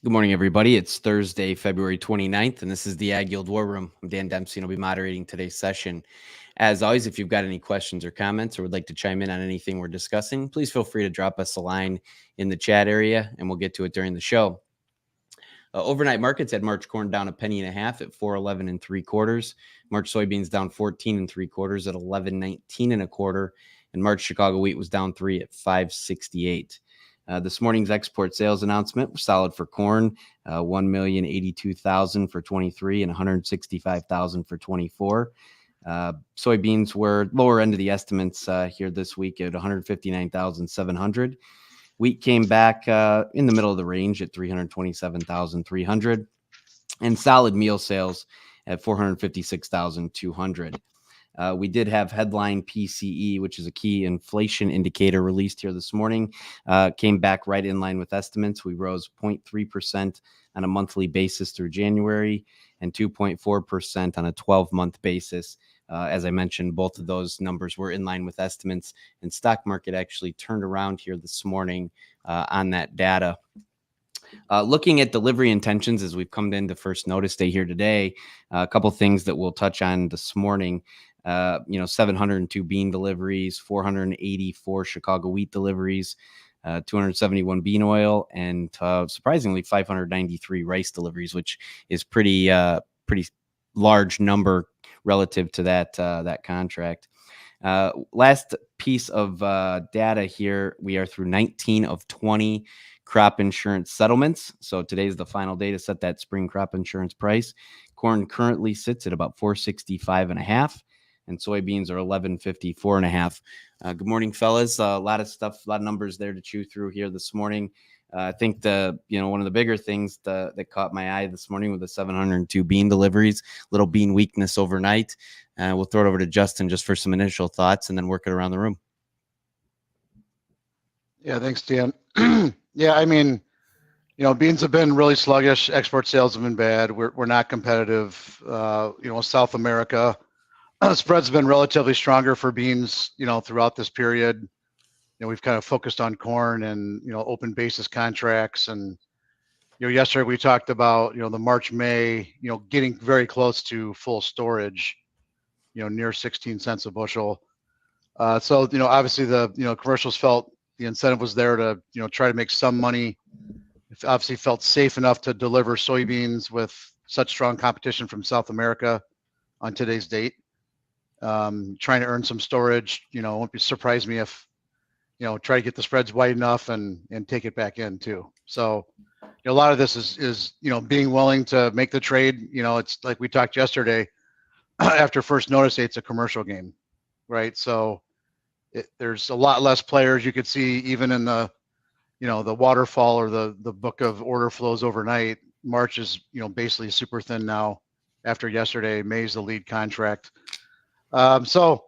Good morning, everybody. It's Thursday, February 29th, and this is the AgYield War Room. I'm Dan Dempsey, and I'll be moderating today's session. As always, if you've got any questions or comments or would like to chime in on anything we're discussing, please feel free to drop us a line in the chat area, and we'll get to it during the show. Overnight markets had March corn down 1.5 pennies at 4.11 3/4. March soybeans down 14 3/4 at 11.19 1/4, and March Chicago wheat was down 3 at 5.68. This morning's export sales announcement was solid for corn, 1,082,000 for 23 and 165,000 for 24. Soybeans were lower end of the estimates here this week at 159,700. Wheat came back in the middle of the range at 327,300, and solid meal sales at 456,200. We did have headline PCE, which is a key inflation indicator, released here this morning. Came back right in line with estimates. We rose 0.3% on a monthly basis through January and 2.4% on a 12-month basis. As I mentioned, both of those numbers were in line with estimates, and stock market actually turned around here this morning on that data. Looking at delivery intentions as we've come into first notice day here today, a couple things that we'll touch on this morning. 702 bean deliveries, 484 Chicago wheat deliveries, 271 bean oil, and surprisingly 593 rice deliveries, which is pretty large number relative to that contract. Last piece of data here, we are through 19 of 20 crop insurance settlements. So today's the final day to set that spring crop insurance price. Corn currently sits at about 465.5, and soybeans are 1154.5. Good morning, fellas. A lot of stuff, a lot of numbers there to chew through here this morning. I think one of the bigger things that caught my eye this morning with the 702 bean deliveries, little bean weakness overnight. We'll throw it over to Justin just for some initial thoughts and then work it around the room. Yeah, thanks, Dan. Yeah, I mean, beans have been really sluggish. Export sales have been bad. We're not competitive. South America spreads have been relatively stronger for beans, throughout this period. We've kind of focused on corn and, open basis contracts. And, yesterday we talked about, the March, May, getting very close to full storage, near 16 cents a bushel. So, obviously the, commercials felt the incentive was there to, try to make some money. It obviously felt safe enough to deliver soybeans with such strong competition from South America on today's date. Trying to earn some storage, won't be surprised me if, try to get the spreads wide enough and take it back in too. So, a lot of this is being willing to make the trade. It's like we talked yesterday, after first notice, it's a commercial game, right? So there's a lot less players. You could see even in the, the waterfall or the book of order flows overnight. March is, basically super thin now after yesterday. May's the lead contract. So,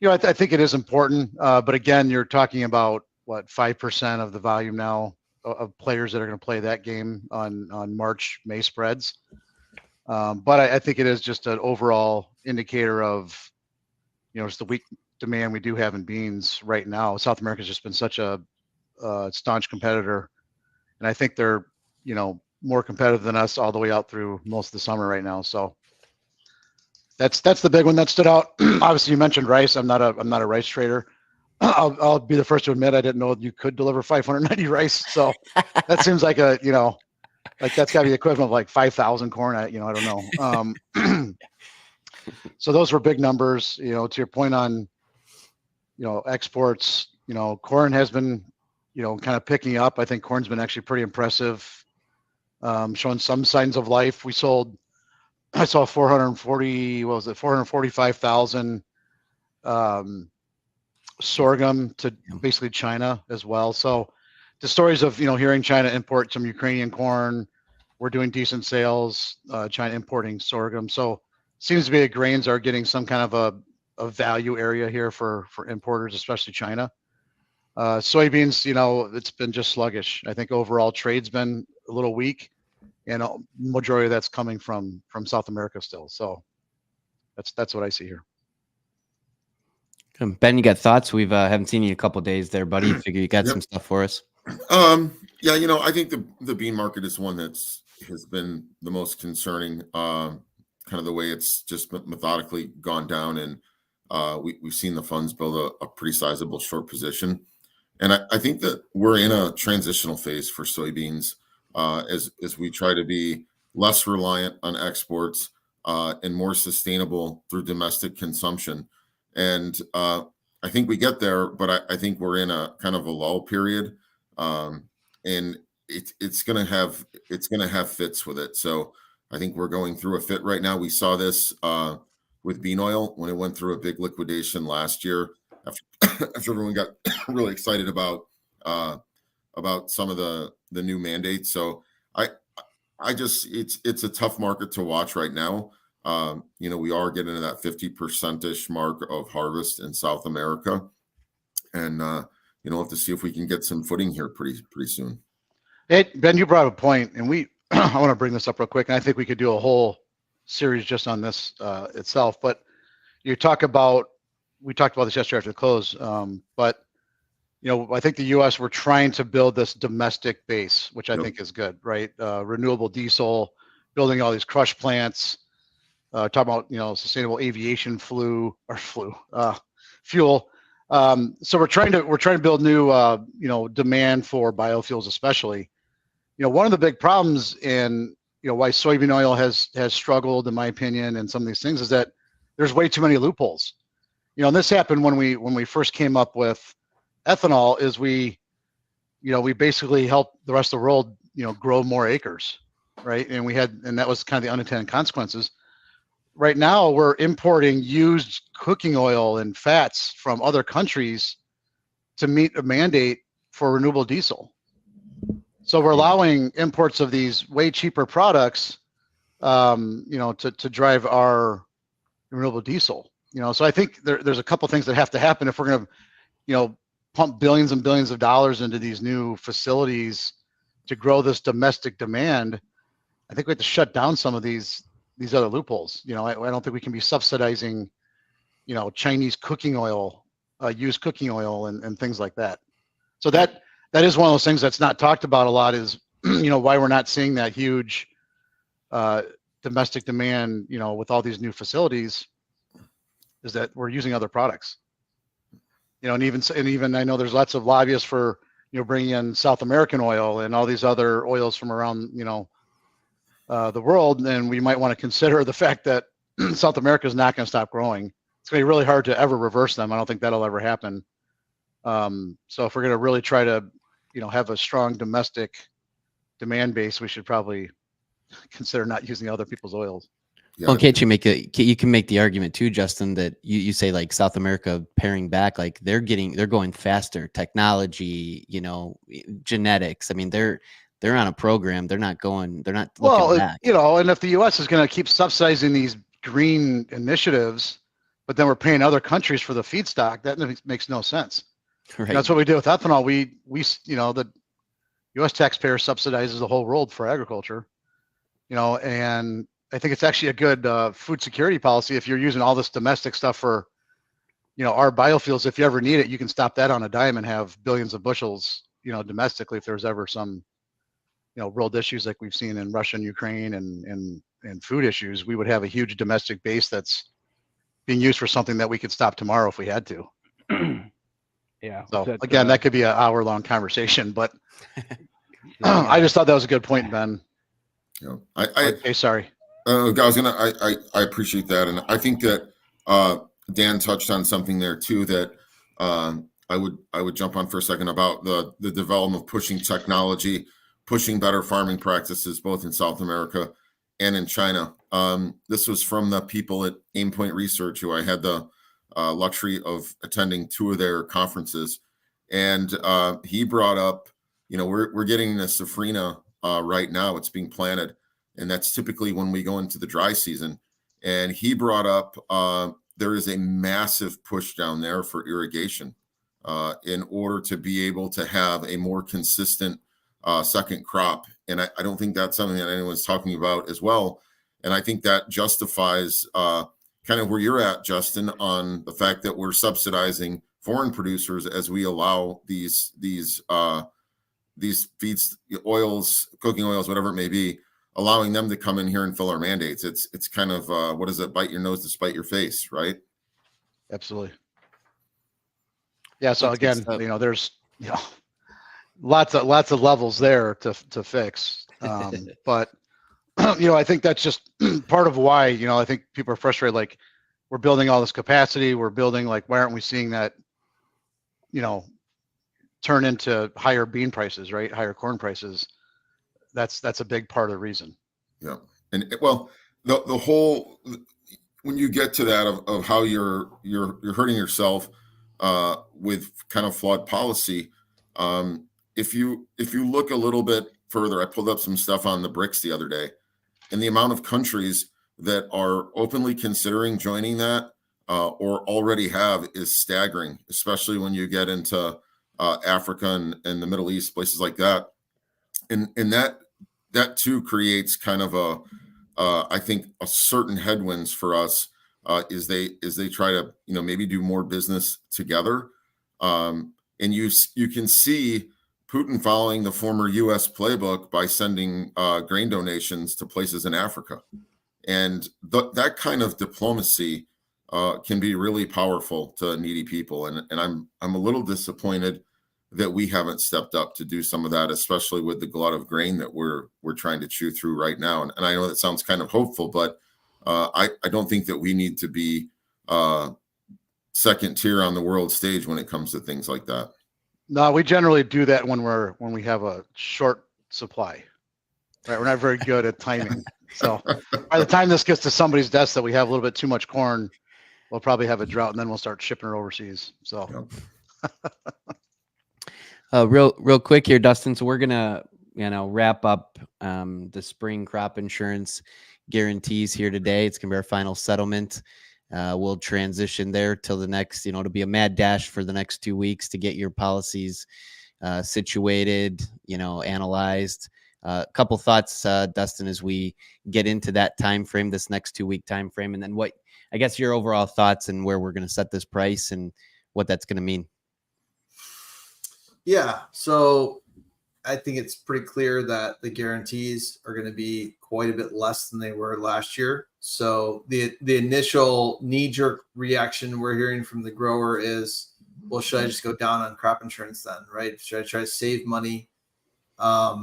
I think it is important. But again, you're talking about 5% of the volume now of players that are going to play that game on March, May spreads. But I think it is just an overall indicator of, it's the weak demand we do have in beans right now. South America's just been such a staunch competitor, and I think they're, more competitive than us all the way out through most of the summer right now. So that's the big one that stood out. Obviously, you mentioned rice. I'm not a rice trader. I'll be the first to admit I didn't know you could deliver 590 rice. So that seems like like that's got to be the equivalent of like 5,000 corn. I don't know. So those were big numbers. To your point on, exports. Corn has been, kind of picking up. I think corn's been actually pretty impressive, showing some signs of life. I saw 445,000 sorghum to basically China as well. So the stories of, hearing China import some Ukrainian corn, we're doing decent sales, China importing sorghum. So seems to be that grains are getting some kind of a value area here for importers, especially China. Soybeans, it's been just sluggish. I think overall trade's been a little weak, and majority of that's coming from South America still. So that's what I see here. Ben, you got thoughts? We've haven't seen you in a couple of days there, buddy. Figure you got some stuff for us. Yeah, I think the bean market is one has been the most concerning. Kind of the way it's just methodically gone down, and we've seen the funds build a pretty sizable short position. And I think that we're in a transitional phase for soybeans as we try to be less reliant on exports and more sustainable through domestic consumption. And I think we get there, but I think we're in a kind of a lull period, and it's gonna have fits with it. So I think we're going through a fit right now. We saw this with bean oil when it went through a big liquidation last year after, after everyone got really excited about some of the new mandates. So I just it's a tough market to watch right now. We are getting to that 50% mark of harvest in South America, and we'll have to see if we can get some footing here pretty soon. Hey, Ben, you brought up a point, and I want to bring this up real quick, and I think we could do a whole series just on this itself. But we talked about this yesterday after the close, but I think the U.S. we're trying to build this domestic base, which I think is good, right? Renewable diesel, building all these crush plants, talking about sustainable aviation fuel. So we're trying to build new demand for biofuels, especially. One of the big problems in why soybean oil has struggled, in my opinion, and some of these things is that there's way too many loopholes. And this happened when we first came up with ethanol. Is we basically helped the rest of the world grow more acres, right? And that was kind of the unintended consequences. Right now, we're importing used cooking oil and fats from other countries to meet a mandate for renewable diesel. So we're allowing imports of these way cheaper products, to drive our renewable diesel. So I think there's a couple things that have to happen if we're going to, pump billions and billions of dollars into these new facilities to grow this domestic demand. I think we have to shut down some of these other loopholes. I don't think we can be subsidizing, Chinese cooking oil, used cooking oil, and things like that. So that is one of those things that's not talked about a lot. Is why we're not seeing that huge domestic demand. With all these new facilities, is that we're using other products. And even I know there's lots of lobbyists for bringing in South American oil and all these other oils from around the world, and we might want to consider the fact that South America is not going to stop growing. It's going to be really hard to ever reverse them. I don't think that'll ever happen. So if we're going to really try to have a strong domestic demand base, we should probably consider not using other people's oils. Yeah. Well, can't you can make the argument too, Justin, that you say like South America paring back, like they're going faster, technology, genetics. I mean, they're on a program. They're not looking back. And if the U.S. is going to keep subsidizing these green initiatives, but then we're paying other countries for the feedstock, that makes no sense. Right. That's what we did with ethanol. We the U.S. taxpayer subsidizes the whole world for agriculture, and I think it's actually a good food security policy. If you're using all this domestic stuff for, our biofuels, if you ever need it, you can stop that on a dime and have billions of bushels, domestically. If there's ever some, world issues like we've seen in Russia and Ukraine and food issues, we would have a huge domestic base that's being used for something that we could stop tomorrow if we had to. Yeah. So again, that could be an hour-long conversation, but I just thought that was a good point, Ben. Yeah. Sorry. I appreciate that, and I think that Dan touched on something there too that I would jump on for a second about the development of pushing technology, pushing better farming practices both in South America and in China. This was from the people at Aimpoint Research, who I had the luxury of attending 2 of their conferences, and he brought up, we're getting the safrina right now. It's being planted. And that's typically when we go into the dry season. And he brought up there is a massive push down there for irrigation in order to be able to have a more consistent second crop. And I don't think that's something that anyone's talking about as well. And I think that justifies kind of where you're at, Justin, on the fact that we're subsidizing foreign producers as we allow these these feeds, oils, cooking oils, whatever it may be, allowing them to come in here and fill our mandates. It's kind of what is it? Bite your nose to spite your face, right? Absolutely. Yeah. So That's good again, stuff. there's lots of levels there to fix. But I think that's just part of why I think people are frustrated. Like, we're building all this capacity. We're building, like, why aren't we seeing that turn into higher bean prices, right? Higher corn prices. That's a big part of the reason. Yeah. And well, the whole, when you get to that of how you're hurting yourself with kind of flawed policy, if you look a little bit further, I pulled up some stuff on the BRICS the other day, and the amount of countries that are openly considering joining that or already have is staggering, especially when you get into Africa and the Middle East, places like that. And that too creates kind of I think a certain headwinds for us is they try to maybe do more business together, and you can see Putin following the former U.S. playbook by sending grain donations to places in Africa, and that kind of diplomacy can be really powerful to needy people. And I'm a little disappointed that we haven't stepped up to do some of that, especially with the glut of grain that we're trying to chew through right now. And I know that sounds kind of hopeful, but I don't think that we need to be second tier on the world stage when it comes to things like that. No, we generally do that when we have a short supply, right? We're not very good at timing. So by the time this gets to somebody's desk that we have a little bit too much corn, we'll probably have a drought, and then we'll start shipping it overseas. So. Yep. Real quick here, Dustin. So we're gonna, wrap up the spring crop insurance guarantees here today. It's gonna be our final settlement. We'll transition there till the next, to be a mad dash for the next 2 weeks to get your policies situated, analyzed. A couple thoughts, Dustin, as we get into that time frame, this next 2 week time frame, and then what I guess your overall thoughts and where we're going to set this price and what that's going to mean. Yeah, so I think it's pretty clear that the guarantees are going to be quite a bit less than they were last year. So the initial knee-jerk reaction we're hearing from the grower is, well, should I just go down on crop insurance then, right? Should I try to save money? I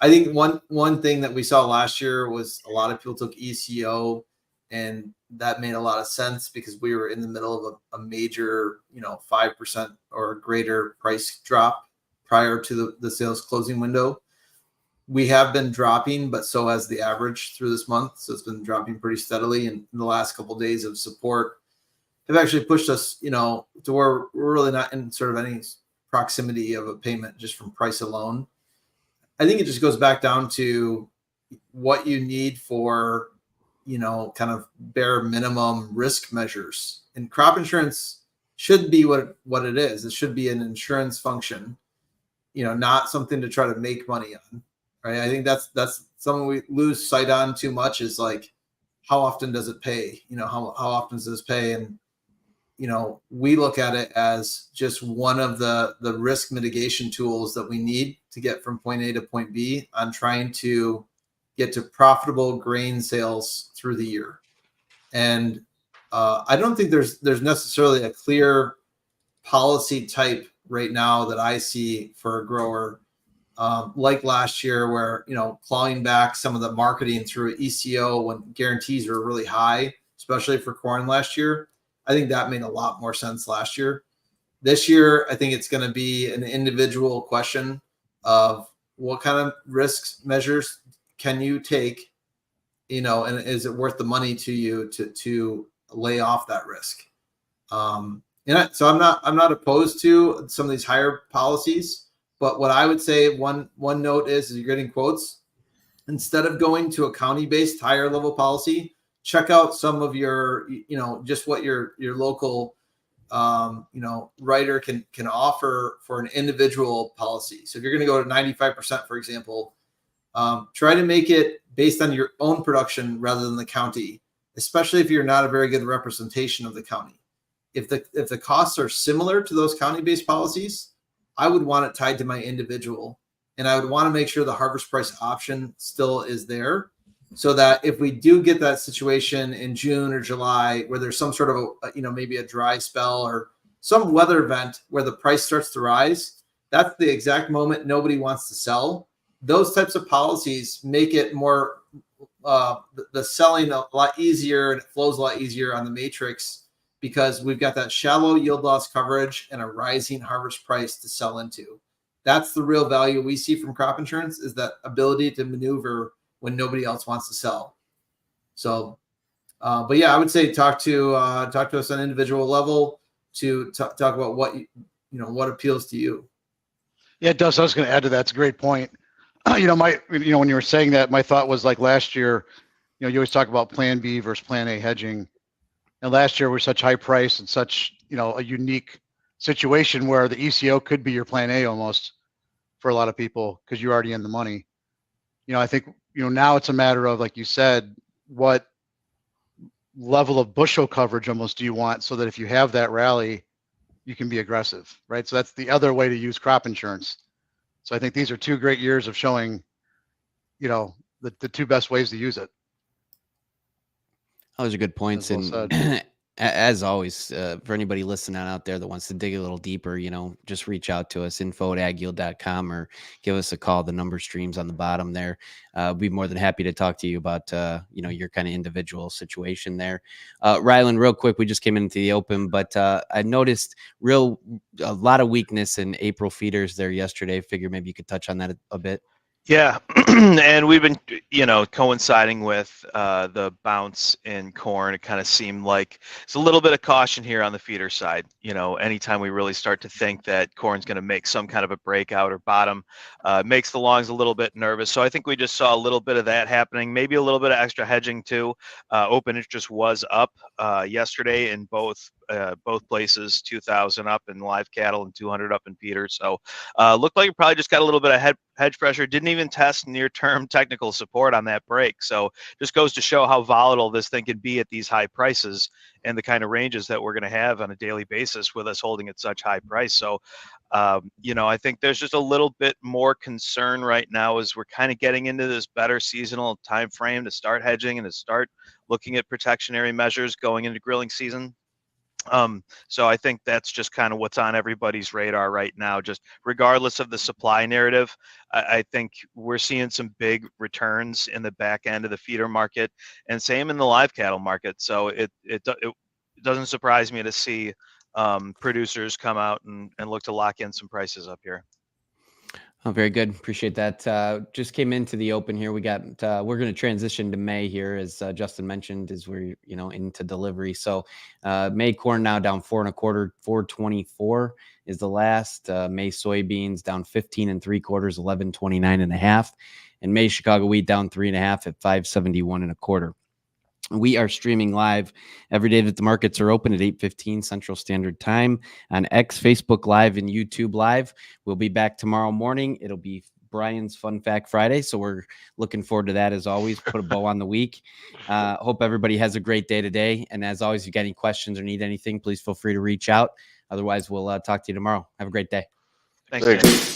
think one thing that we saw last year was a lot of people took ECO, and that made a lot of sense because we were in the middle of a major, 5% or greater price drop prior to the sales closing window. We have been dropping, but so has the average through this month. So it's been dropping pretty steadily. And in the last couple of days of support have actually pushed us, to where we're really not in sort of any proximity of a payment just from price alone. I think it just goes back down to what you need for, kind of bare minimum risk measures. And crop insurance should be what it is. It should be an insurance function, not something to try to make money on. Right. I think that's something we lose sight on too much, is like, how often does it pay? How often does this pay? And, we look at it as just one of the risk mitigation tools that we need to get from point A to point B on trying to get to profitable grain sales through the year. And I don't think there's necessarily a clear policy type right now that I see for a grower, like last year, where, clawing back some of the marketing through ECO when guarantees were really high, especially for corn last year. I think that made a lot more sense last year. This year, I think it's going to be an individual question of what kind of risks measures can you take, and is it worth the money to you to lay off that risk? So I'm not opposed to some of these higher policies, but what I would say one note is you're getting quotes. Instead of going to a county-based higher level policy, check out some of your, just what your local, writer can offer for an individual policy. So if you're going to go to 95%, for example, try to make it based on your own production rather than the county, especially if you're not a very good representation of the county. If the costs are similar to those county-based policies, I would want it tied to my individual, and I would want to make sure the harvest price option still is there, so that if we do get that situation in June or July where there's some sort of maybe a dry spell or some weather event where the price starts to rise, that's the exact moment nobody wants to sell. Those types of policies make it more the selling a lot easier, and it flows a lot easier on the matrix because we've got that shallow yield loss coverage and a rising harvest price to sell into. That's the real value we see from crop insurance, is that ability to maneuver when nobody else wants to sell. So, but yeah, I would say talk to us on an individual level to talk about what what appeals to you. Yeah, it does. I was going to add to that. It's a great point. When you were saying that, my thought was like last year, you always talk about plan B versus plan A hedging. And last year was such high price and such, a unique situation where the ECO could be your plan A almost for a lot of people because you're already in the money. I think, now it's a matter of, like you said, what level of bushel coverage almost do you want so that if you have that rally, you can be aggressive, right? So that's the other way to use crop insurance. So I think these are 2 great years of showing, the 2 best ways to use it. Those are good points. Well, And as always, for anybody listening out there that wants to dig a little deeper, just reach out to us, info@agyield.com, or give us a call. The number streams on the bottom there. We'd be more than happy to talk to you about, your kind of individual situation there. Rylan, real quick, we just came into the open, but I noticed a lot of weakness in April feeders there yesterday. Figure maybe you could touch on that a bit. Yeah, and we've been, coinciding with the bounce in corn. It kind of seemed like it's a little bit of caution here on the feeder side. Anytime we really start to think that corn's going to make some kind of a breakout or bottom, makes the longs a little bit nervous. So I think we just saw a little bit of that happening, maybe a little bit of extra hedging too. Open interest was up yesterday in both places, 2,000 up in live cattle and 200 up in feeders. So looked like it probably just got a little bit of hedge pressure. Didn't even test near-term technical support on that break. So just goes to show how volatile this thing can be at these high prices and the kind of ranges that we're going to have on a daily basis with us holding at such high price. So, I think there's just a little bit more concern right now as we're kind of getting into this better seasonal time frame to start hedging and to start looking at protectionary measures going into grilling season. So I think that's just kind of what's on everybody's radar right now, just regardless of the supply narrative. I think we're seeing some big returns in the back end of the feeder market and same in the live cattle market. So it doesn't surprise me to see producers come out and look to lock in some prices up here. Oh, very good. Appreciate that. Just came into the open here. We're going to transition to May here, as Justin mentioned, as we're, into delivery. So May corn now down 4 1/4, 424 is the last. May soybeans down 15 3/4, 1129.5. And May Chicago wheat down 3.5 at 571 1/4. We are streaming live every day that the markets are open at 8:15 Central Standard Time on X, Facebook Live, and YouTube Live. We'll be back tomorrow morning. It'll be Brian's Fun Fact Friday, so we're looking forward to that as always. Put a bow on the week. Hope everybody has a great day today. And as always, if you got any questions or need anything, please feel free to reach out. Otherwise, we'll talk to you tomorrow. Have a great day. Thanks.